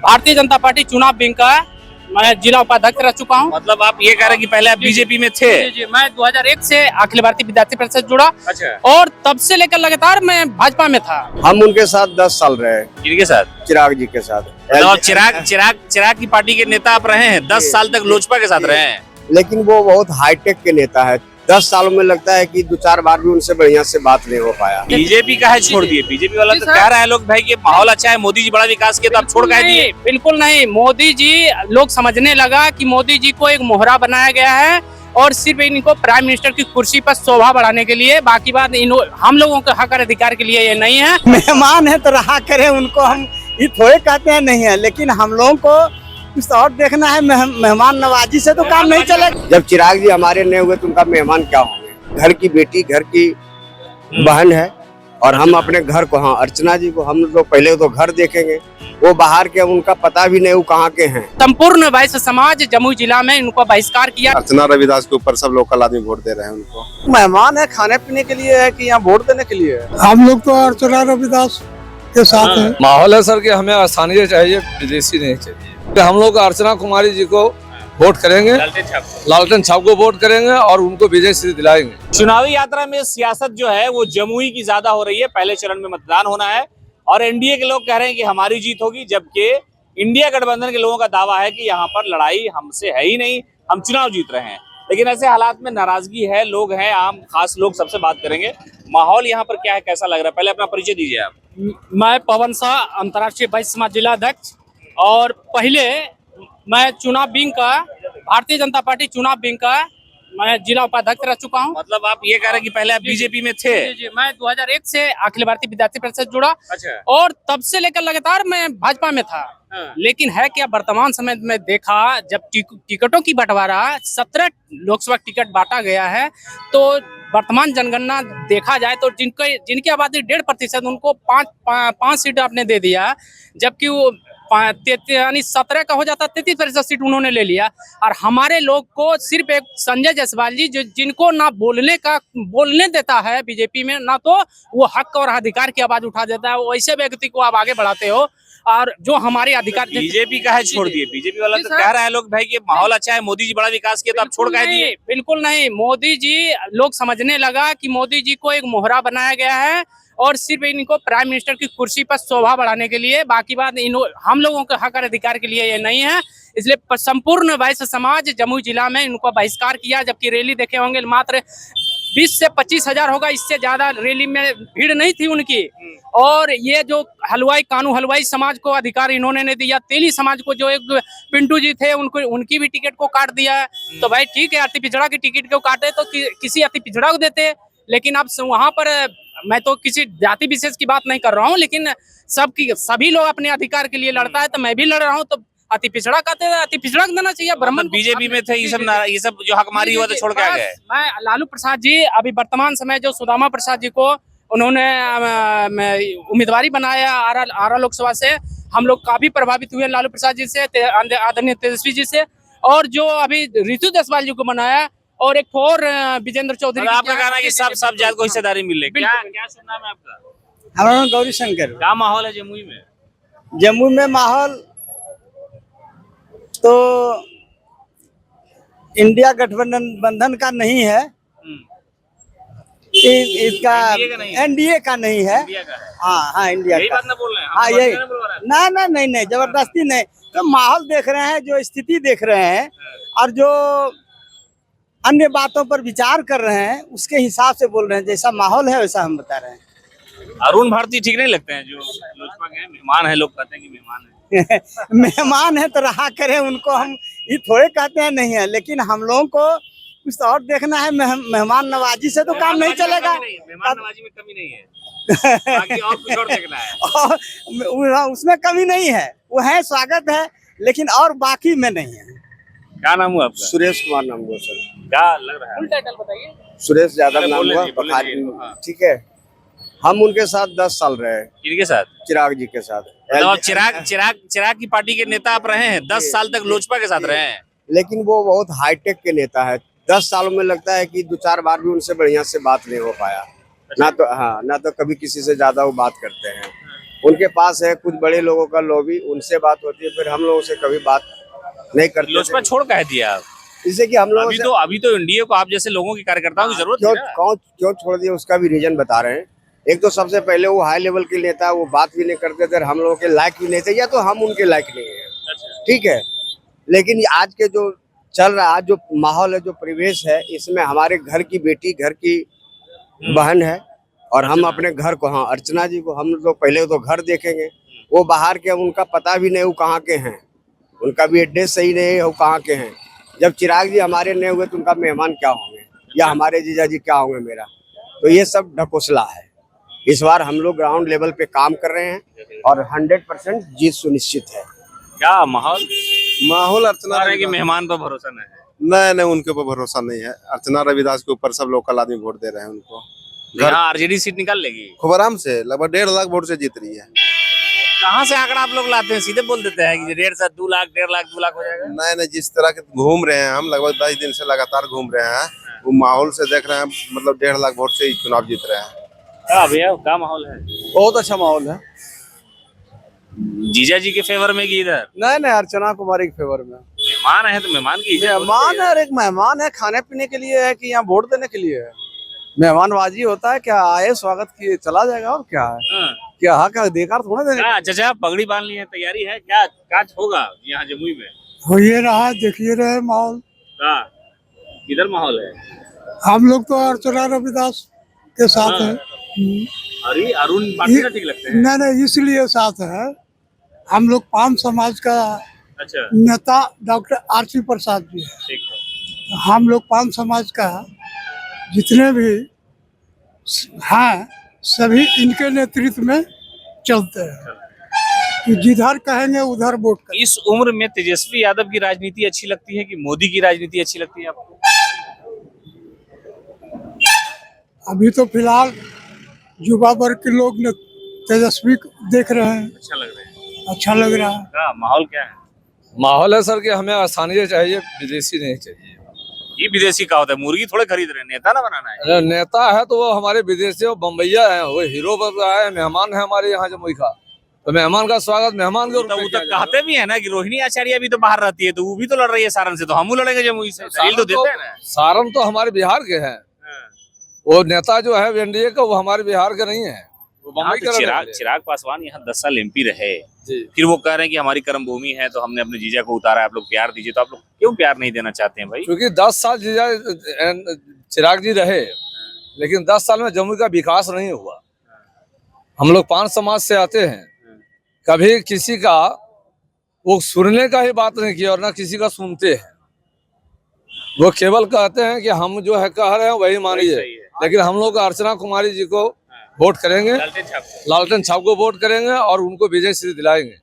Bharatiya Janata party चुनाव wing का मैं जिला उपाध्यक्ष रह चुका हूँ। मतलब आप ये कह रहे हैं कि पहले आप बीजेपी में थे? जी, मैं 2001 से अखिल भारतीय विद्यार्थी परिषद जुड़ा। अच्छा। और तब से लेकर लगातार मैं भाजपा में था। हम उनके साथ 10 साल रहे। किनके साथ? चिराग जी के साथ। मतलब चिराग की पार्टी के नेता आप रहे हैं, 10 साल तक लोजपा के साथ रहे हैं। लेकिन वो बहुत हाईटेक के नेता है। 10 सालों में लगता है कि 2-4 बार भी उनसे बढ़िया से बात नहीं हो पाया। बीजेपी का है छोड़ दिए? बीजेपी वाला तो कह रहा है लोग भाई कि माहौल अच्छा है, मोदी जी बड़ा विकास किया तो आप छोड़ कर दिए। बिल्कुल नहीं, मोदी जी लोग समझने लगा कि मोदी जी को एक मोहरा बनाया गया है और सिर्फ इनको प्राइम मिनिस्टर की कुर्सी पर शोभा बढ़ाने के लिए, बाकी बात हम लोगों के हक और अधिकार के लिए ये नहीं है। मेहमान है तो रहा करें उनको, हम ये थोड़े कहते हैं नहीं है, लेकिन हम लोगों को कुछ और देखना है। मेहमान नवाजी से तो काम नहीं चलेगा। जब चिराग जी हमारे नहीं हुए तो उनका मेहमान क्या होंगे? घर की बेटी, घर की बहन है और हम अपने घर को, हाँ अर्चना जी को हम लोग पहले तो घर देखेंगे, वो बाहर के, उनका पता भी नहीं वो कहाँ के हैं। संपूर्ण वैश्य समाज जमुई जिला में इनको बहिष्कार किया। अर्चना रविदास के ऊपर सब लोकल आदमी वोट दे रहे हैं उनको। मेहमान है, खाने पीने के लिए है कि यहाँ वोट देने के लिए है? हम लोग तो अर्चना रविदास के साथ हैं। माहौल है सर कि हमें स्थानीय चाहिए, विदेशी नहीं चाहिए। तो हम लोग अर्चना कुमारी जी को वोट करेंगे, लालटेन छाप को वोट करेंगे और उनको विजय श्री दिलाएंगे। चुनावी यात्रा में सियासत जो है वो जमुई की ज्यादा हो रही है। पहले चरण में मतदान होना है और एनडीए के लोग कह रहे हैं कि हमारी जीत होगी, जबकि इंडिया गठबंधन के लोगों का दावा है कि यहाँ पर लड़ाई हमसे है ही नहीं, हम चुनाव जीत रहे हैं। लेकिन ऐसे हालात में नाराजगी है, लोग हैं, आम खास लोग, सबसे बात करेंगे। माहौल यहाँ पर क्या है, कैसा लग रहा है? पहले अपना परिचय दीजिए आप। मैं पवन शाह, अंतर्राष्ट्रीय वैश्य समाज जिला अध्यक्ष। और पहले मैं चुनाव विंग का, भारतीय जनता पार्टी चुनाव विंग का मैं जिला उपाध्यक्ष रह चुका हूँ। मतलब आप ये कह रहे हैं कि पहले आप बीजेपी में थे? जी, मैं 2001 से अखिल भारतीय विद्यार्थी परिषद जुड़ा। अच्छा। और तब से लेकर लगातार मैं भाजपा में था। हाँ। लेकिन है क्या, वर्तमान समय में देखा जब टिकटों की बंटवारा 17 लोकसभा टिकट बांटा गया है, तो वर्तमान जनगणना देखा जाए तो जिनकी आबादी 1.5%, उनको 5 सीट आपने दे दिया, जबकि वो यानी 17 का हो जाता, 33% सीट उन्होंने ले लिया। और हमारे लोग को सिर्फ एक संजय जायसवाल जी, जिनको ना बोलने देता है बीजेपी में, ना तो वो हक और अधिकार की आवाज उठा देता है, वैसे व्यक्ति को आप आगे बढ़ाते हो। और जो हमारे अधिकार, बीजेपी का है छोड़ दिए? बीजेपी वाला तो कह रहा है लोग भाई कि माहौल अच्छा है, मोदी जी बड़ा विकास किया तो आप छोड़ कर दिए। बिल्कुल नहीं, मोदी जी लोग समझने लगा कि मोदी जी को एक मोहरा बनाया गया है और सिर्फ इनको प्राइम मिनिस्टर की कुर्सी पर शोभा बढ़ाने के लिए, बाकी बात हम लोगों के हक और अधिकार के लिए ये नहीं है। इसलिए संपूर्ण वैश्य समाज जमुई जिला में इनको बहिष्कार किया। जबकि रैली देखे होंगे मात्र 20 से 25 हजार होगा, इससे ज्यादा रैली में भीड़ नहीं थी उनकी। और ये जो कानू हलवाई समाज को अधिकार इन्होंने नहीं दिया, तेली समाज को, जो एक पिंटू जी थे, उनकी भी टिकट को काट दिया। तो भाई ठीक है, अति पिछड़ा की टिकट को काटे तो किसी अति पिछड़ा को देते। लेकिन अब वहां पर मैं तो किसी जाति विशेष की बात नहीं कर रहा हूँ, लेकिन सभी लोग अपने अधिकार के लिए लड़ता है, तो मैं भी लड़ रहा हूँ। तो अति पिछड़ा कहते हैं, अति पिछड़ा देना चाहिए। ब्राह्मण बीजेपी में थे, ये सब जो हकमारी हुआ तो छोड़ के आ गए। मैं लालू प्रसाद जी, अभी वर्तमान समय जो सुदामा प्रसाद जी को उन्होंने उम्मीदवारी बनाया आरा लोकसभा से, हम लोग काफी प्रभावित हुए लालू प्रसाद जी से, आदरणीय तेजस्वी जी से। और जो अभी ऋतु जायसवाल जी को बनाया, और एक और विजेंद्र चौधरी। आपका कहना है कि सब जात को हिस्सेदारी मिले। क्या शुभ नाम है आपका? हमारा नाम गौरी शंकर। क्या माहौल है जमुई में? जमुई में माहौल तो इंडिया गठबंधन का नहीं है, इसका एनडीए का नहीं है। हाँ इंडिया का। बात ना बोल रहे हैं? हाँ यही ना नहीं जबरदस्ती नहीं, तो माहौल देख रहे हैं, जो स्थिति देख रहे हैं और जो अन्य बातों पर विचार कर रहे हैं, उसके हिसाब से बोल रहे हैं। जैसा माहौल है वैसा हम बता रहे हैं। अरुण भारती ठीक नहीं लगते हैं? जो लोजपा के मेहमान है, लोग कहते हैं कि मेहमान है। मेहमान है तो रहा करें उनको, हम ये थोड़े कहते हैं नहीं है, लेकिन हम लोगों को कुछ और देखना है। मेहमान नवाजी से तो काम नहीं चलेगा। मेहमान नवाजी में कमी नहीं है, बाकी और कुछ और देखना है। और उसमें कमी नहीं है, वो है, स्वागत है, लेकिन और बाकी में नहीं है। क्या नाम हुआ आपका? सुरेश कुमार नाम हुआ सर। क्या लग रहा है? फुल टाइटल बताइए। सुरेश यादव नाम हुआ। ठीक है, हम उनके साथ 10 साल रहे। किनके साथ? चिराग जी के साथ। मतलब चिराग की पार्टी के नेता आप रहे हैं, 10 साल तक लोजपा के साथ रहे हैं। लेकिन वो बहुत हाईटेक के नेता है। 10 सालों में लगता है कि 2-4 बार भी उनसे बढ़िया से बात नहीं हो पाया। ना तो कभी किसी से ज्यादा वो बात करते हैं। उनके पास है कुछ बड़े लोगों का लॉबी, उनसे बात होती है, फिर हम लोगों से कभी बात नहीं करते लोजपा थे। छोड़ कह दिया आप? इससे कि हम लोगों से अभी तो एनडीए को आप जैसे लोगों की कार्यकर्ताओं की जरूरत क्यों थी ना। क्यों छोड़ दिया उसका भी रीजन बता रहे हैं। एक तो सबसे पहले वो हाई लेवल के नेता, वो बात भी नहीं करते थे, हम लोगों के लायक भी नहीं थे, या तो हम उनके लायक नहीं है, ठीक है। लेकिन आज के जो चल रहा है, आज जो माहौल है, जो परिवेश है, इसमें हमारे घर की बेटी, घर की बहन है, और हम अपने घर को, हाँ, अर्चना जी को हम लोग पहले तो घर देखेंगे। वो बाहर के, उनका पता भी नहीं वो कहाँ के हैं, उनका भी एड्रेस सही नहीं है वो कहाँ के हैं। जब चिराग जी हमारे नहीं हुए तो उनका मेहमान क्या होंगे, या हमारे जीजा जी क्या होंगे मेरा। तो ये सब ढकोसला है। इस बार हम लोग ग्राउंड लेवल पे काम कर रहे हैं और 100% जीत सुनिश्चित है। क्या माहौल माहौल अर्चना रहा है कि मेहमान पर भरोसा नहीं है? नहीं, उनके ऊपर भरोसा नहीं है। अर्चना रविदास के ऊपर सब लोकल आदमी वोट दे रहे हैं उनको। यहाँ आरजेडी सीट निकाल लेगी खूब आराम से, लगभग 1.5 लाख वोट से जीत रही है। कहाँ से आंकड़ा आप लोग लाते हैं? सीधे बोल देते हैं कि 1.5 से 2 लाख, 1.5 लाख हो जाएगा। नहीं, जिस तरह के घूम रहे हैं हम, लगभग 10 दिन से लगातार घूम रहे हैं, वो माहौल से देख रहे हैं, मतलब 1.5 लाख वोट से ही चुनाव जीत रहे हैं। क्या भैया, क्या माहौल है? बहुत अच्छा माहौल है। जीजा जी के फेवर में कि इधर नहीं, अर्चना कुमारी के फेवर में। मेहमान है तो मेहमान की इज्जत मेहमान है, और एक मेहमान है, खाने पीने के लिए है कि यहाँ वोट देने के लिए है। मेहमानबाजी होता है, क्या आए स्वागत किए चला जाएगा, और क्या है, हाँ। क्या हक अधिकार थोड़ा देने। क्या चाचा पगड़ी बांध ली है, तैयारी है? क्या काज होगा यहाँ जमुई में? हो ये रहा, देखिए रहे माहौल। क्या किधर माहौल है? हम लोग तो अर्चना रविदास के साथ हाँ। हैं। अरे अरुण पाटिल ठीक लगते हैं। नहीं, इसलिए साथ है, हम लोग पान समाज का अच्छा, नेता डॉक्टर आरसी प्रसाद जी है। ठीक है। हम लोग पान समाज का जितने भी हैं सभी इनके नेतृत्व में चलते हैं, कि जिधर कहेंगे उधर वोट करेंगे। इस उम्र में तेजस्वी यादव की राजनीति अच्छी लगती है कि मोदी की राजनीति अच्छी लगती है आपको? अभी तो फिलहाल युवा वर्ग के लोग ने तेजस्वी को देख रहे हैं, अच्छा लग रहा है। अच्छा लग रहा है। क्या माहौल क्या है? माहौल है सर कि हमें स्थानीय चाहिए, विदेशी नहीं चाहिए। ये विदेशी का होता है, मुर्गी थोड़े खरीद रहे हैं, नेता ना बनाना है। नेता है तो वो हमारे विदेशी और बम्बैया है, वो हीरो बन रहा है, मेहमान है हमारे यहाँ जमुई का, तो मेहमान का स्वागत मेहमान के रूप तो में वो किया तो जाएगा। कहते भी है ना कि रोहिणी आचार्य भी तो बाहर रहती है, तो वो भी तो लड़ रही है सारण से, तो हम लड़ेंगे जमुई से। दलील तो देते हैं ना। सारण तो हमारे बिहार के हैं, हाँ। वो नेता जो है एनडीए का, वो हमारे बिहार के नहीं है, वो यहाँ बम्बई तो का चिराग पासवान यहाँ 10 साल एमपी रहे, जी। फिर वो कह रहे हैं कि हमारी कर्म भूमि है तो हमने अपने जीजा को उतारा है, आप लोग प्यार दीजिए। तो आप लोग क्यों प्यार नहीं देना चाहते हैं भाई? क्योंकि 10 साल चिराग जी रहे, लेकिन 10 साल में जमुई का विकास नहीं हुआ। हम लोग पान समाज से आते हैं, कभी किसी का वो सुनने का ही बात नहीं किया और ना किसी का सुनते हैं। वो केवल कहते हैं कि हम जो है कह रहे हैं वही मानिए, सही है। लेकिन हम लोग अर्चना कुमारी जी को वोट करेंगे, लालटेन छाप को वोट करेंगे और उनको विजय श्री दिलाएंगे।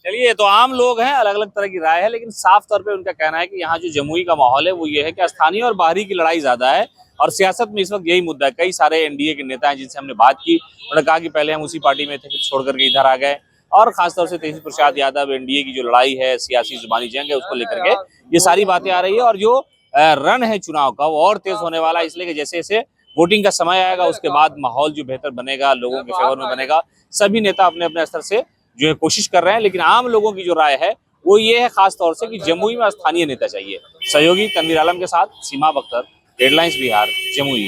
चलिए, तो आम लोग हैं, अलग अलग तरह की राय है, लेकिन साफ तौर पे उनका कहना है कि यहाँ जो जमुई का माहौल है वो ये है कि स्थानीय और बाहरी की लड़ाई ज्यादा है, और सियासत में इस वक्त यही मुद्दा है। कई सारे एनडीए के नेता हैं जिनसे हमने बात की, उन्होंने कहा कि पहले हम उसी पार्टी में थे, फिर छोड़ करके इधर आ गए, और खासतौर से तेजस्वी प्रसाद यादव, एनडीए की जो लड़ाई है, सियासी जुबानी जंग है, उसको लेकर के ये सारी बातें आ रही है। और जो रन है चुनाव का वो और तेज होने वाला है, इसलिए कि जैसे जैसे वोटिंग का समय आएगा उसके बाद माहौल जो बेहतर बनेगा, लोगों के फेवर में बनेगा। सभी नेता अपने अपने स्तर से जो है कोशिश कर रहे हैं, लेकिन आम लोगों की जो राय है वो ये है खास तौर से कि जमुई में स्थानीय नेता चाहिए। सहयोगी तनवीर आलम के साथ सीमा बख्तर, हेडलाइंस बिहार, जमुई।